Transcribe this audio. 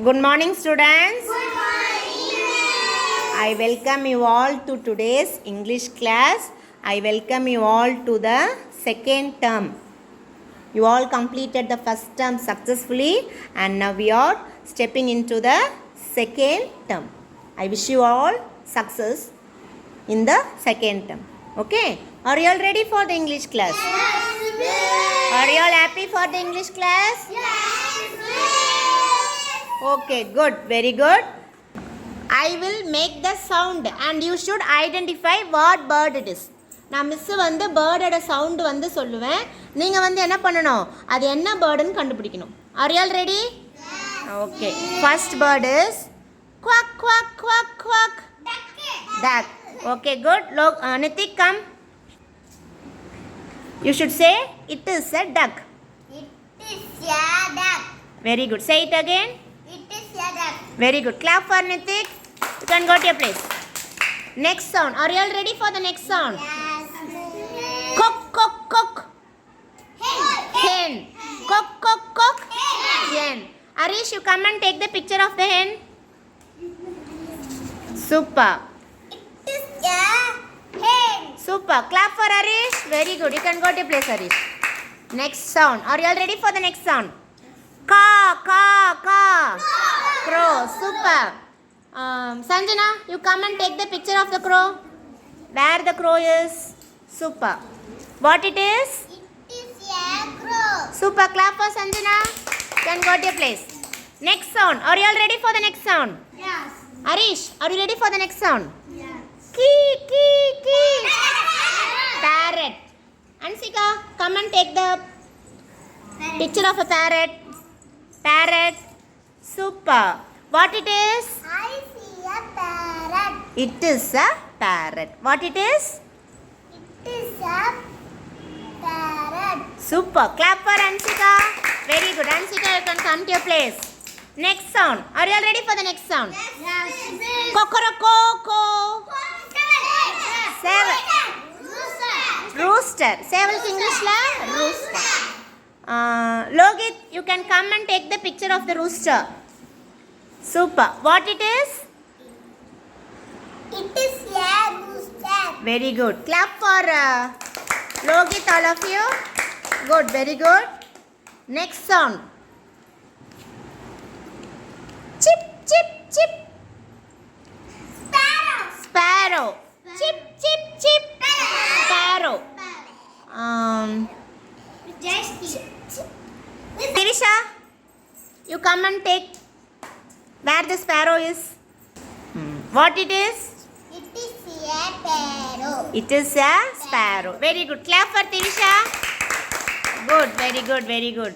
Good morning, students. Good morning. I welcome you all to today's English class. I welcome you all to the second term. You all completed the first term successfully and now we are stepping into the second term. I wish you all success in the second term. Okay? Are you all ready for the English class? Yes, miss. Are you all happy for the English class? Yes, miss. Okay, good. Very good. I will make the sound and you should identify what bird it is. நான் miss வந்து பேர்டோட sound வந்து சொல்லுவேன். நீங்கள் வந்து என்ன பண்ணணும், அது என்ன பேர்டுன்னு கண்டுபிடிக்கணும். Are you all ready? Okay. First bird is quack, quack, quack, quack. Duck. Okay, good. Look, Nitik, come. You should say, it is a duck. It is a duck. Very good. Say it again. It is a duck. Very good. Clap for Nitik. You can go to your place. Next sound. Are you all ready for the next sound? Yes, miss. Cock, cock, cock. Hen. Cock, cock, cock. Hen. Arish, you come and take the picture of the hen. Super. It is a hen. Super. Clap for Arish. Very good. You can go to your place, Arish. Next sound. Are you all ready for the next sound? Caw, caw, caw. Crow. Super. Sanjana, you come and take the picture of the crow. Where the crow is. Super. What it is? It is a crow. Super. Clap for Sanjana. You can go to your place. Next sound. Are you all ready for the next sound? Yes. Arish, are you ready for the next sound? Yes. Kee, kee, kee. Parrot. Ansika, come and take the picture of a parrot. Parrot. Super. What it is? I see a parrot. It is a parrot. What it is? It is a parrot. Super. Clap for Ansika. Very good. Ansika, you can come to your place. Next sound. Are you all ready for the next sound? Yes, miss. Kokoroko. Seven. Rooster. Seventh English la? Rooster. Logit, you can come and take the picture of the rooster. Super. What it is? It is a rooster. Very good. Clap for Logit, all of you. Good. Very good. Next sound. Chip, chip, chip. Sparrow. Sparrow. Chip, chip, chip. Sparrow. Tirisha, you come and take where the sparrow is. What it is? It is a sparrow. It is a sparrow. Very good. Clap for Tirisha. Good. Very good. Very good.